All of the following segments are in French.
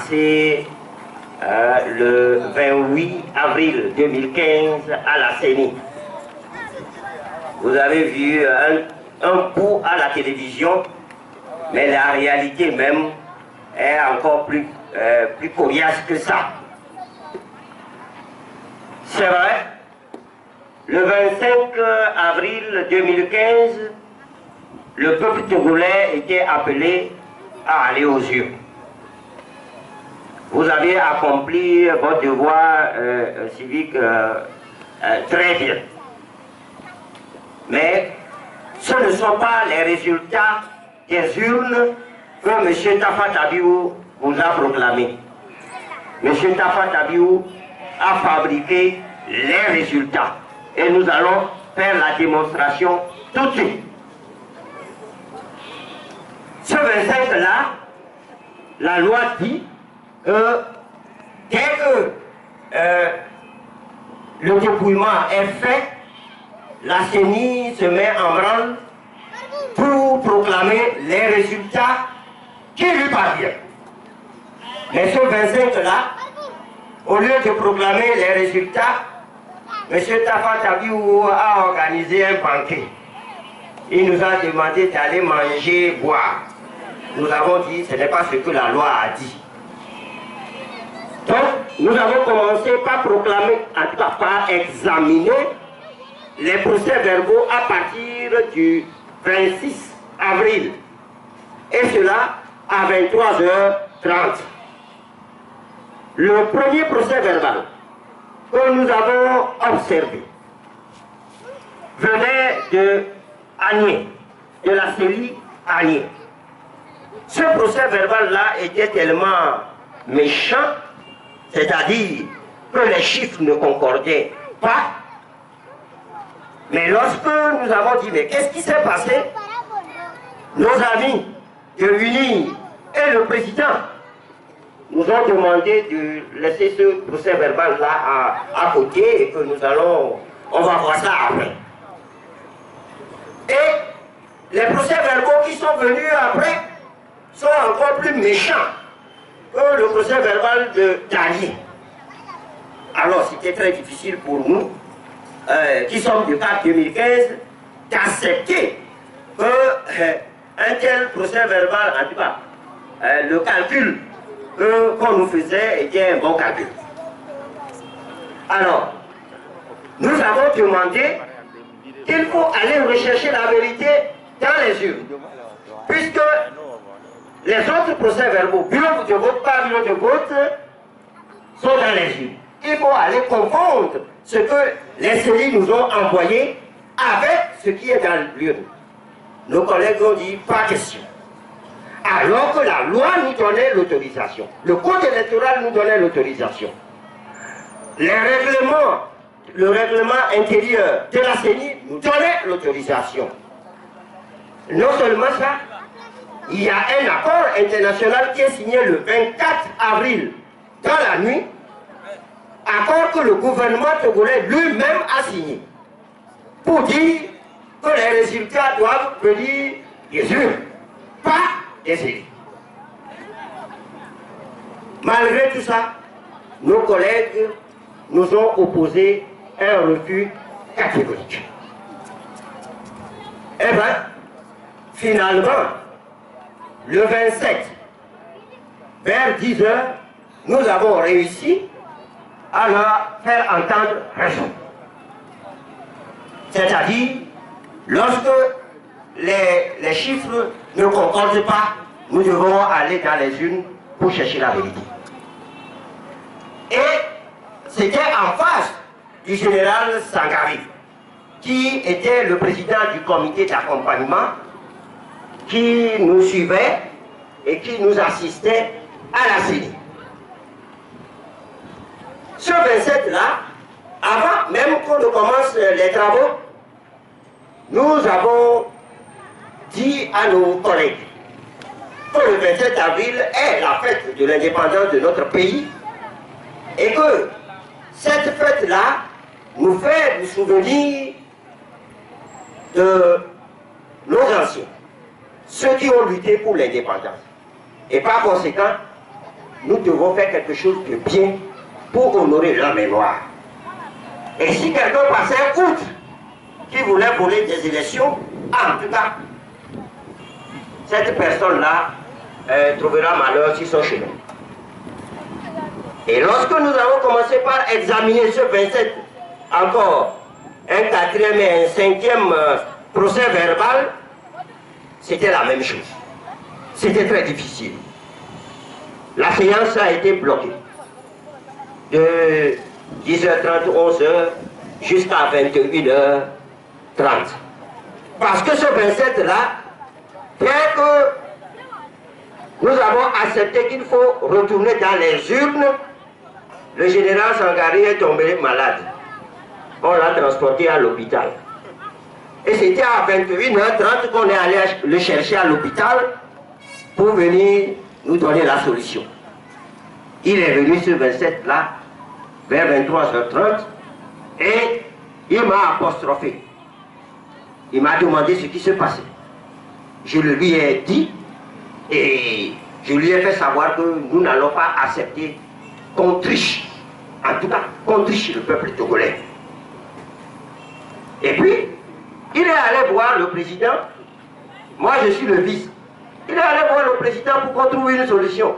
passé le 28 avril 2015 à la CENI. Vous avez vu un bout à la télévision, mais la réalité même est encore plus coriace que ça. C'est vrai, le 25 avril 2015, le peuple togolais était appelé à aller aux urnes. Vous avez accompli votre devoir civique très bien. Mais ce ne sont pas les résultats des urnes que M. Tafa Tabiou vous a proclamés. M. Tafa Tabiou a fabriqué les résultats. Et nous allons faire la démonstration tout de suite. Ce 25-là, la loi dit que dès que le dépouillement est fait, la CENI se met en branle pour proclamer les résultats qui lui parviennent. Mais ce 25-là, au lieu de proclamer les résultats, M. Tafa Tabiou a organisé un banquet. Il nous a demandé d'aller manger, boire. Nous avons dit, ce n'est pas ce que la loi a dit. Donc, nous avons commencé par proclamer, en tout cas par examiner les procès-verbaux à partir du 26 avril. Et cela à 23h30. Le premier procès-verbal que nous avons observé venait de Agné, de la série Agné. Ce procès-verbal-là était tellement méchant, c'est-à-dire que les chiffres ne concordaient pas. Mais lorsque nous avons dit, mais qu'est-ce qui s'est passé? Nos amis de l'UNI et le président nous ont demandé de laisser ce procès-verbal-là à côté et que on va voir ça après. Et les procès-verbaux qui sont venus après sont encore plus méchants que le procès-verbal de Dani. Alors c'était très difficile pour nous, qui sommes du CAC 2015, d'accepter qu'un tel procès-verbal, en tout cas, le calcul qu'on nous faisait était un bon calcul. Alors, nous avons demandé qu'il faut aller rechercher la vérité dans les urnes, puisque les autres procès-verbaux, bureau de vote par bureau de vote, sont dans les urnes. Il faut aller confondre ce que les CENI nous ont envoyé avec ce qui est dans l'urne. Nos collègues ont dit pas question. Alors que la loi nous donnait l'autorisation. Le code électoral nous donnait l'autorisation. Le règlement intérieur de la CENI nous donnait l'autorisation. Non seulement ça, il y a un accord international qui est signé le 24 avril dans la nuit, accord que le gouvernement togolais lui-même a signé, pour dire que les résultats doivent venir des urnes, pas des élus. Malgré tout ça, nos collègues nous ont opposé un refus catégorique. Eh bien, finalement, le 27, vers 10 h, nous avons réussi à leur faire entendre raison. C'est-à-dire, lorsque les chiffres ne concordent pas, nous devons aller dans les urnes pour chercher la vérité. Et c'était en face du général Sangari, qui était le président du comité d'accompagnement, qui nous suivait et qui nous assistait à la CENI. Ce 27-là, avant même qu'on ne commence les travaux, nous avons dit à nos collègues que le 27 avril est la fête de l'indépendance de notre pays et que cette fête-là nous fait nous souvenir de nos anciens, ceux qui ont lutté pour l'indépendance. Et par conséquent, nous devons faire quelque chose de bien pour honorer leur mémoire. Et si quelqu'un passait outre qui voulait voler des élections, en tout cas, cette personne-là trouvera malheur sur son chemin. Et lorsque nous avons commencé par examiner ce 27, encore un quatrième et un cinquième procès verbal, c'était la même chose. C'était très difficile. La séance a été bloquée de 10h30, 11h jusqu'à 21h30. Parce que ce 27-là fait que nous avons accepté qu'il faut retourner dans les urnes. Le général Sangari est tombé malade. On l'a transporté à l'hôpital. Et c'était à 21h30 qu'on est allé le chercher à l'hôpital pour venir nous donner la solution. Il est venu ce 27-là, vers 23h30, et il m'a apostrophé. Il m'a demandé ce qui se passait. Je le lui ai dit, et je lui ai fait savoir que nous n'allons pas accepter qu'on triche. En tout cas, qu'on triche le peuple togolais. Et puis, il est allé voir le président. Moi, je suis le vice. Il est allé voir le président pour qu'on trouve une solution.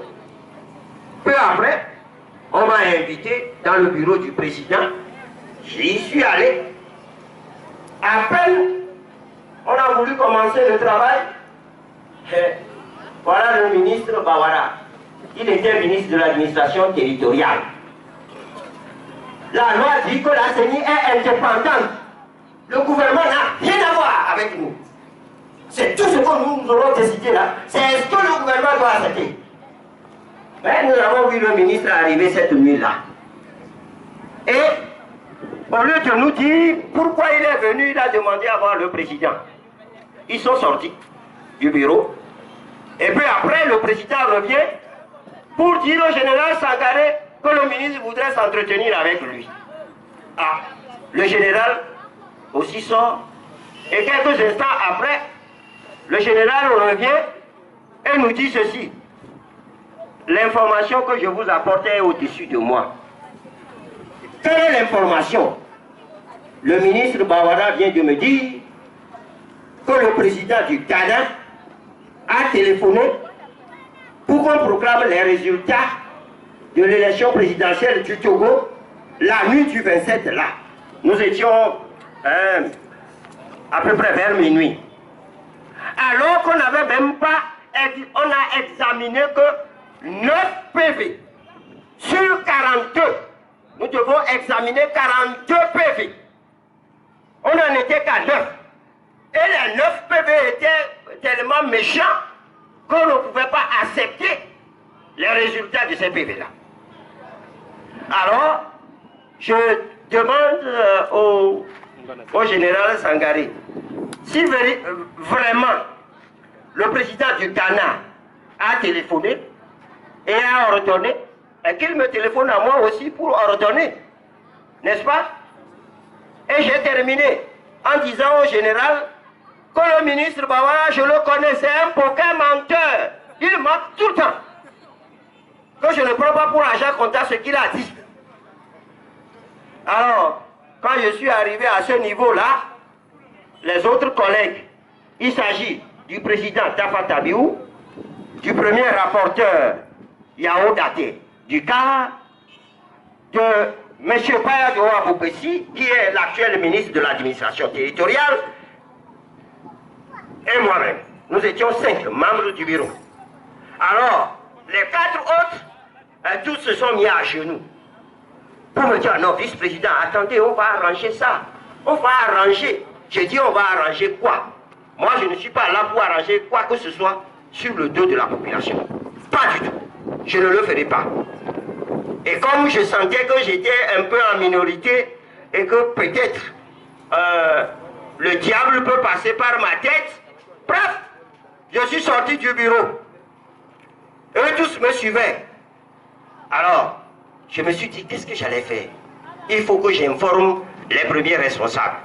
Peu après, on m'a invité dans le bureau du président. J'y suis allé. À peine, on a voulu commencer le travail. Et voilà le ministre Bawara. Il était ministre de l'administration territoriale. La loi dit que la CENI est indépendante. Le gouvernement n'a rien à voir avec nous. C'est tout ce que nous aurons décidé là. C'est ce que le gouvernement doit accepter. Mais nous avons vu le ministre arriver cette nuit-là. Et au lieu de nous dire pourquoi il est venu, il a demandé à voir le président. Ils sont sortis du bureau. Et puis après, le président revient pour dire au général Sangaré que le ministre voudrait s'entretenir avec lui. Ah, le général aussi sort. Et quelques instants après, le général revient et nous dit ceci. L'information que je vous apportais est au-dessus de moi. Quelle est l'information? Le ministre Bawara vient de me dire que le président du Ghana a téléphoné pour qu'on proclame les résultats de l'élection présidentielle du Togo la nuit du 27 là. Nous étions à peu près vers minuit. Alors qu'on n'avait même pas, on a examiné que 9 PV sur 42. Nous devons examiner 42 PV. On n'en était qu'à 9. Et les 9 PV étaient tellement méchants qu'on ne pouvait pas accepter les résultats de ces PV-là. Alors, je demande au général Sangari, si vraiment le président du Ghana a téléphoné et a ordonné, et qu'il me téléphone à moi aussi pour ordonner, n'est-ce pas? Et j'ai terminé en disant au général que le ministre Bawara, je le connais, c'est un poker menteur. Il ment tout le temps. Que je ne prends pas pour argent comptant ce qu'il a dit. Alors, quand je suis arrivé à ce niveau-là, les autres collègues, il s'agit du président Tafa Tabiou, du premier rapporteur Yao Date, du cas de M. Payadou Aboubessi, qui est l'actuel ministre de l'administration territoriale, et moi-même. Nous étions 5 membres du bureau. Alors, les 4 autres, tous se sont mis à genoux pour me dire, non, vice-président, attendez, on va arranger ça. On va arranger. J'ai dit, on va arranger quoi? Moi, je ne suis pas là pour arranger quoi que ce soit sur le dos de la population. Pas du tout. Je ne le ferai pas. Et comme je sentais que j'étais un peu en minorité et que peut-être le diable peut passer par ma tête, bref, je suis sorti du bureau. Eux tous me suivaient. Alors, je me suis dit, qu'est-ce que j'allais faire? Il faut que j'informe les premiers responsables.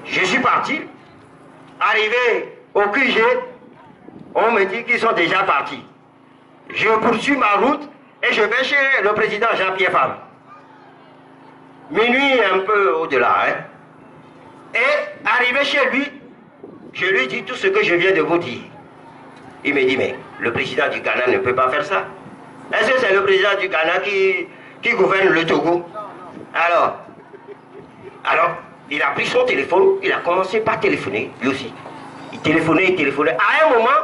Je suis parti. Arrivé au QG, on me dit qu'ils sont déjà partis. je poursuis ma route et je vais chez le président Jean-Pierre Fabre. Minuit un peu au-delà. Hein. Et arrivé chez lui, je lui dis tout ce que je viens de vous dire. Il me dit, mais le président du Ghana ne peut pas faire ça. Est-ce que c'est le président du Ghana qui gouverne le Togo? Alors, il a pris son téléphone, il a commencé par téléphoner, lui aussi. Il téléphonait. À un moment,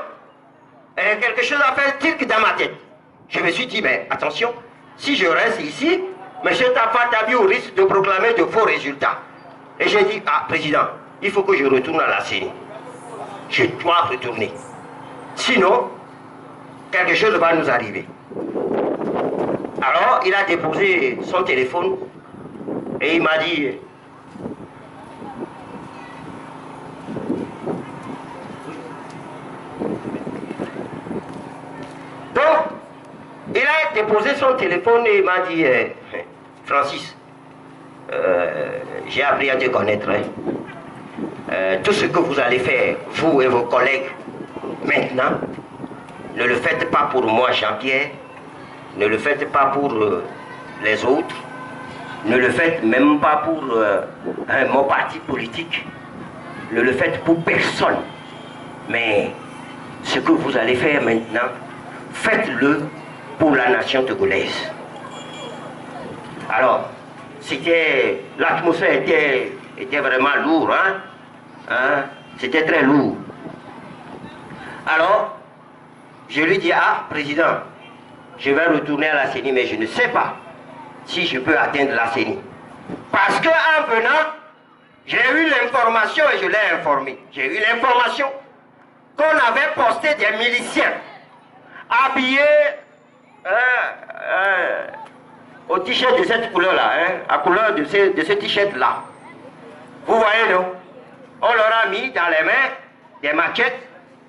quelque chose a fait tic dans ma tête. Je me suis dit, mais attention, si je reste ici, M. Tafa Tabiou risque de proclamer de faux résultats. Et j'ai dit, ah, président, il faut que je retourne à la CENI. Je dois retourner. Sinon, quelque chose va nous arriver. Alors, il a déposé son téléphone et il m'a dit, donc, il a déposé son téléphone et il m'a dit, Francis, j'ai appris à te connaître. Hein. Tout ce que vous allez faire, vous et vos collègues, maintenant, ne le faites pas pour moi, Jean-Pierre, ne le faites pas pour les autres, ne le faites même pas pour mon parti politique, ne le faites pour personne. Mais ce que vous allez faire maintenant, faites-le pour la nation togolaise. Alors, l'atmosphère était vraiment lourde, hein? C'était très lourd. Alors, je lui dis, ah, président, je vais retourner à la CENI, mais je ne sais pas si je peux atteindre la CENI. Parce qu'en venant, j'ai eu l'information et je l'ai informé. J'ai eu l'information qu'on avait posté des miliciens habillés au t-shirt de cette couleur-là, hein, à couleur de ce t-shirt-là. Vous voyez, non? On leur a mis dans les mains des machettes,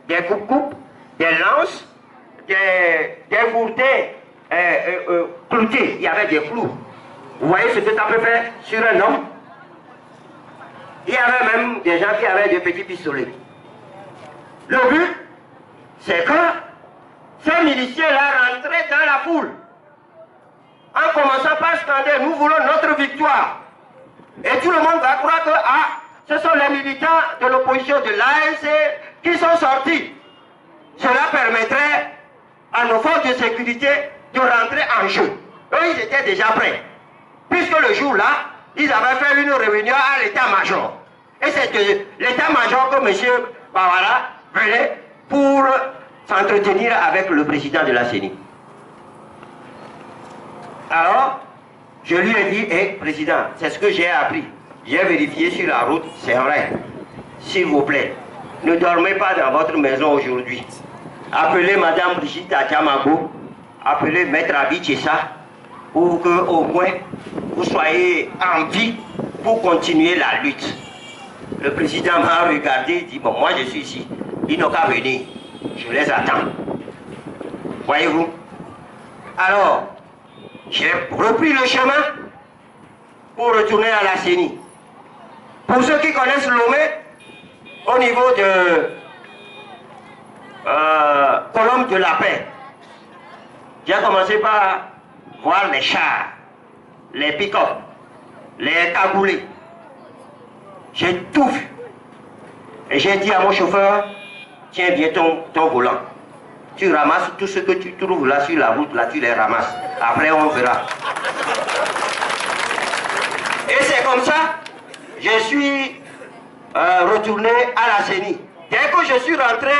des coupes-coupes, des lances, des gourdins cloutés. Il y avait des clous. Vous voyez ce que ça peut faire sur un homme? Il y avait même des gens qui avaient des petits pistolets. Le but, c'est que ces miliciens-là rentraient dans la foule, en commençant par scander, nous voulons notre victoire. Et tout le monde va croire que, ah, ce sont les militants de l'opposition de l'ANC qui sont sortis. Cela permettrait à nos forces de sécurité de rentrer en jeu. Eux, ils étaient déjà prêts. Puisque le jour-là, ils avaient fait une réunion à l'état-major. Et c'est de l'état-major que M. Bawala venait pour s'entretenir avec le président de la CENI. Alors, je lui ai dit, hé, président, c'est ce que j'ai appris. J'ai vérifié sur la route, c'est vrai. S'il vous plaît, ne dormez pas dans votre maison aujourd'hui. Appelez Madame Brigitte Adjamago, appelez Maître Abi Chessa, pour que au moins vous soyez en vie pour continuer la lutte. Le président m'a regardé et dit, bon, moi je suis ici, ils n'ont qu'à venir, je les attends. Voyez-vous? Alors, j'ai repris le chemin pour retourner à la CENI. Pour ceux qui connaissent Lomé, au niveau de Colombe de la Paix, j'ai commencé par voir les chars, les pick-up, les cagoulés. J'ai tout vu. Et j'ai dit à mon chauffeur, tiens bien ton volant. Tu ramasses tout ce que tu trouves là sur la route, là tu les ramasses. Après on verra. Et c'est comme ça, je suis retourné à la CENI. Dès que je suis rentré,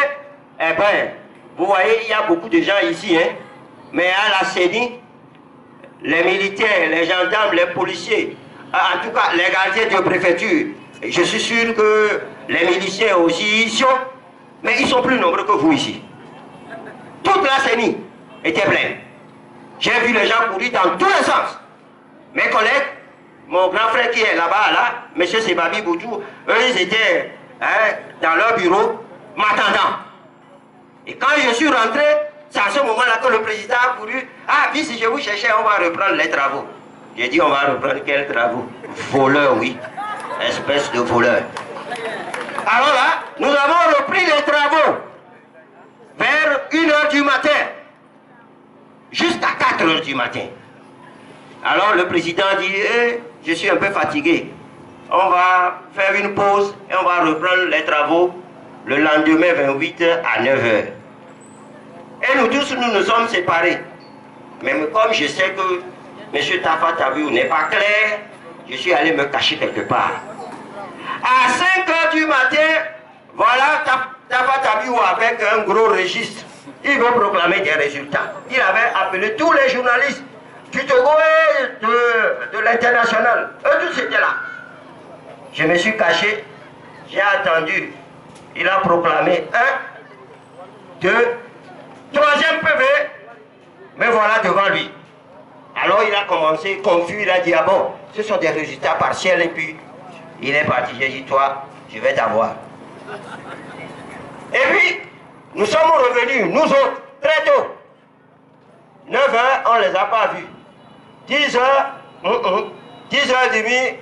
eh ben, vous voyez, il y a beaucoup de gens ici, hein. Mais à la CENI, les militaires, les gendarmes, les policiers, en tout cas les gardiens de préfecture, je suis sûr que les miliciens aussi y sont, mais ils sont plus nombreux que vous ici. Toute la CENI était pleine. J'ai vu les gens courir dans tous les sens. Mes collègues, mon grand frère qui est là-bas, là, M. Sebabi Boudjou, eux, ils étaient dans leur bureau, m'attendant. Et quand je suis rentré, c'est à ce moment-là que le président a couru. Ah, puis si je vous cherchais, on va reprendre les travaux. J'ai dit, on va reprendre quels travaux? Voleurs, oui. Espèce de voleur. Alors là, nous avons repris les travaux vers 1h du matin. jusqu'à 4 heures du matin. Alors le président dit, je suis un peu fatigué. On va faire une pause et on va reprendre les travaux le lendemain 28 à 9 heures. Et nous tous, nous nous sommes séparés. Mais comme je sais que M. Tafa Tabiou n'est pas clair, je suis allé me cacher quelque part. À 5 heures du matin, voilà Tafa Tabiou avec un gros registre. Il veut proclamer des résultats. Il avait appelé tous les journalistes du Togo et de l'international. Eux tous étaient là. Je me suis caché, j'ai attendu. Il a proclamé 1, 2, 3e PV, mais voilà devant lui. Alors il a commencé confus, il a dit, ah bon, ce sont des résultats partiels, et puis il est parti. J'ai dit, toi, je vais t'avoir. Et puis, nous sommes revenus, nous autres, très tôt. 9 heures, on ne les a pas vus. 10 heures, 10h30,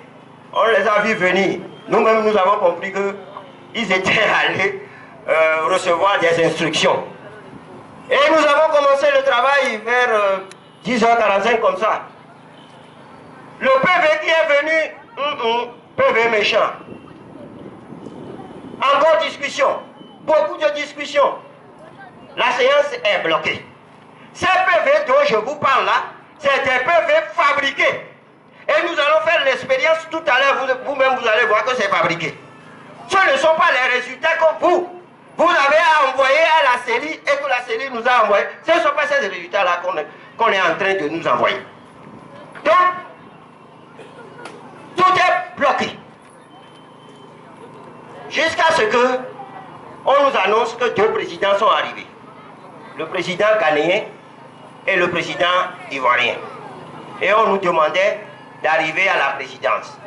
on les a vus venir. Nous-mêmes, nous avons compris qu'ils étaient allés recevoir des instructions. Et nous avons commencé le travail vers 10h45 comme ça. Le PV qui est venu, PV méchant. Encore discussion, beaucoup de discussions. La séance est bloquée. Ces PV dont je vous parle là, c'est des PV fabriqués. Et nous allons faire l'expérience tout à l'heure, vous-même vous allez voir que c'est fabriqué. Ce ne sont pas les résultats que vous avez envoyés à la CELI et que la CELI nous a envoyés. Ce ne sont pas ces résultats-là qu'on est en train de nous envoyer. Donc, tout est bloqué. Jusqu'à ce que on nous annonce que 2 présidents sont arrivés. Le président ghanéen et le président ivoirien. Et on nous demandait d'arriver à la présidence.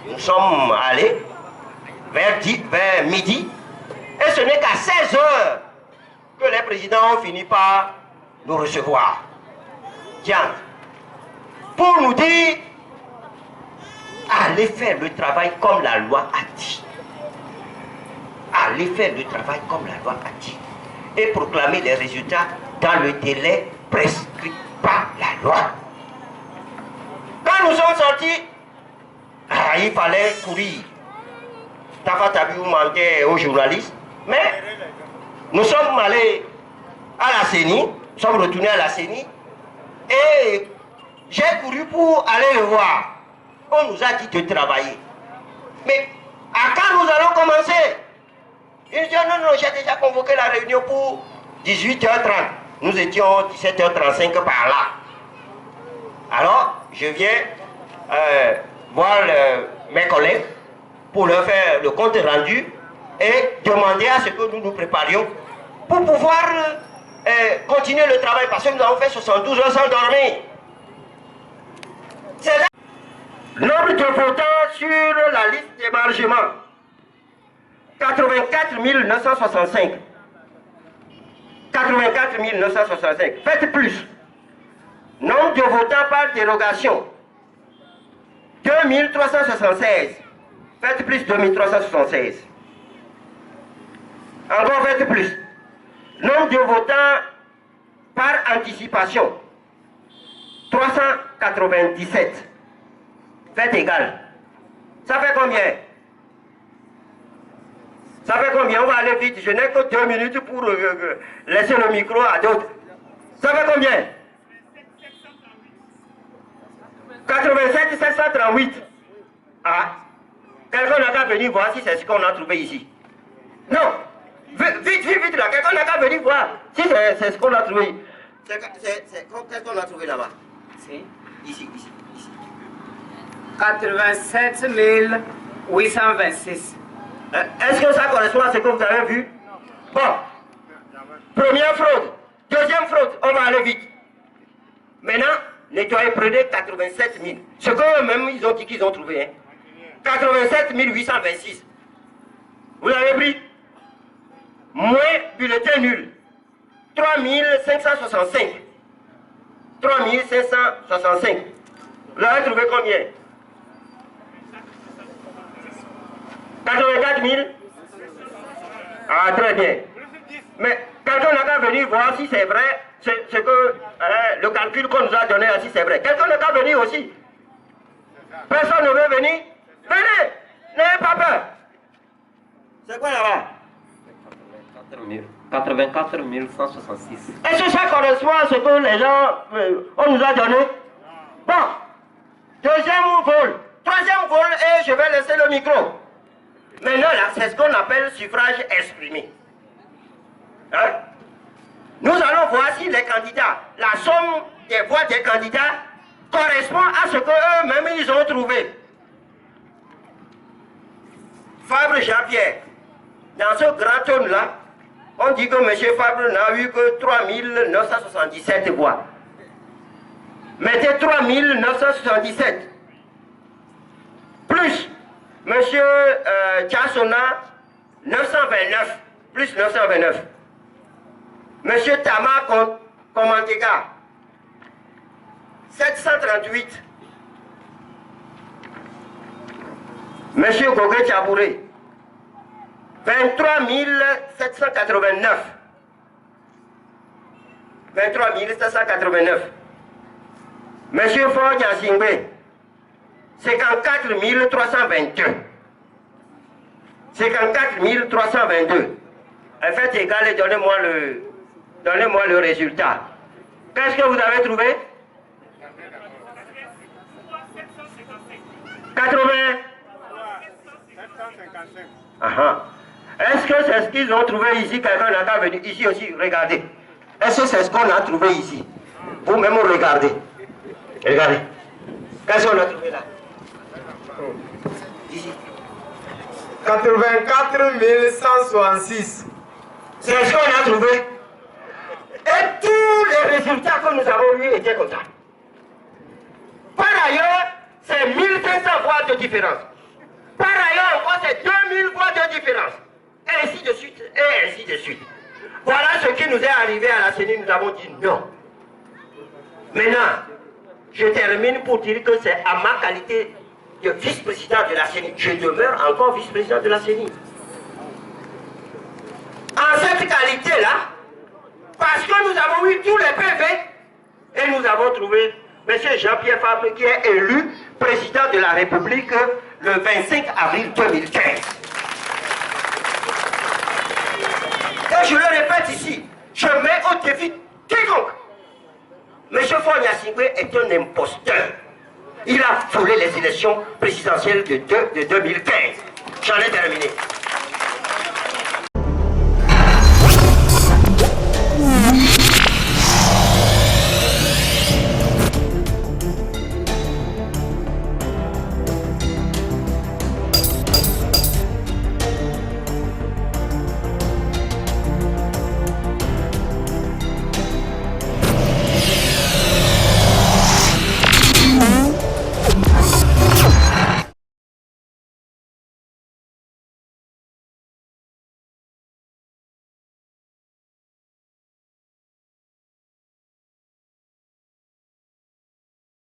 Nous sommes allés vers midi. Et ce n'est qu'à 16 heures que les présidents ont fini par nous recevoir. Tiens, pour nous dire, allez faire le travail comme la loi a dit. Allez faire le travail comme la loi a dit. Et proclamer les résultats dans le délai prescrit par la loi. Quand nous sommes sortis, il fallait courir. Tafa Tabiou mentait aux journalistes. Mais nous sommes allés à la CENI, nous sommes retournés à la CENI. Et j'ai couru pour aller le voir. On nous a dit de travailler. Mais à quand nous allons commencer? Il dit non, non, j'ai déjà convoqué la réunion pour 18h30. Nous étions 17h35 par là. Alors, je viens voir mes collègues pour leur faire le compte rendu et demander à ce que nous nous préparions pour pouvoir continuer le travail parce que nous avons fait 72 heures sans dormir. C'est là. Nombre de votants sur la liste d'émargement. 84 965. 84 965. Faites plus. Nombre de votants par dérogation. 2376. Faites plus 2376. Encore faites plus. Nombre de votants par anticipation. 397. Faites égal. Ça fait combien? Ça fait combien? On va aller vite. Je n'ai que 2 minutes pour laisser le micro à d'autres. Ça fait combien? 87 738. Ah. Quelqu'un n'a qu'à venir voir si c'est ce qu'on a trouvé ici. Non. Vite, vite, là. Quelqu'un n'a qu'à venir voir si c'est ce qu'on a trouvé. Qu'est-ce qu'on a trouvé là-bas? Ici. 87 826. Est-ce que ça correspond à ce que vous avez vu? Bon. Première fraude. Deuxième fraude. On va aller vite. Maintenant, nettoyez, prenez 87 000. Ce qu'eux-mêmes, ils ont dit qu'ils ont trouvé. Hein. 87 826. Vous l'avez pris? Moins bulletin nul. 3 565. 3 565. Vous l'avez trouvé combien? 84 000. Ah, très bien. Mais quelqu'un n'a qu'à venir voir si c'est vrai ce que le calcul qu'on nous a donné aussi, c'est vrai. Quelqu'un n'a qu'à venir aussi. Personne ne veut venir. Venez, n'ayez pas peur. C'est quoi là-bas? 84 166. Est-ce que ça correspond à ce que les gens, on nous a donné? Bon, deuxième vol, troisième vol, et je vais laisser le micro. Maintenant là, c'est ce qu'on appelle suffrage exprimé. Hein? Nous allons voir si les candidats, la somme des voix des candidats correspond à ce qu'eux-mêmes ils ont trouvé. Fabre Jean-Pierre, dans ce grand tonne-là, on dit que M. Fabre n'a eu que 3977 voix. Mettez 3977. Plus M. Tchassona, 929. Plus 929. M. Tama Komantega, 738. M. Gogé Tchabouré, 23 789. 23 789. M. Ford Yassingbe, 54 322. 54 322. Faites égal et donnez-moi le résultat. Qu'est-ce que vous avez trouvé? 80. Est-ce que c'est ce qu'ils ont trouvé ici? Quelqu'un n'a qu'à venir ici aussi, regardez. Est-ce que c'est ce qu'on a trouvé ici? Vous-même regardez. Regardez. Qu'est-ce qu'on a trouvé là? Ici. 84 166. C'est ce qu'on a trouvé. Et tous les résultats que nous avons eus étaient comme ça. Par ailleurs, c'est 1500 voix de différence. Par ailleurs, encore, c'est 2000 voix de différence. Et ainsi de suite, et ainsi de suite. Voilà ce qui nous est arrivé à la CENI, nous avons dit non. Maintenant, je termine pour dire que c'est à ma qualité de vice-président de la CENI. Je demeure encore vice-président de la CENI. En cette qualité-là, parce que nous avons eu tous les PV, et nous avons trouvé M. Jean-Pierre Fabre qui est élu président de la République le 25 avril 2015. Et je le répète ici, je mets au défi quiconque. M. Ford Yassingbe est un imposteur. Il a volé les élections présidentielles de 2015. J'en ai terminé.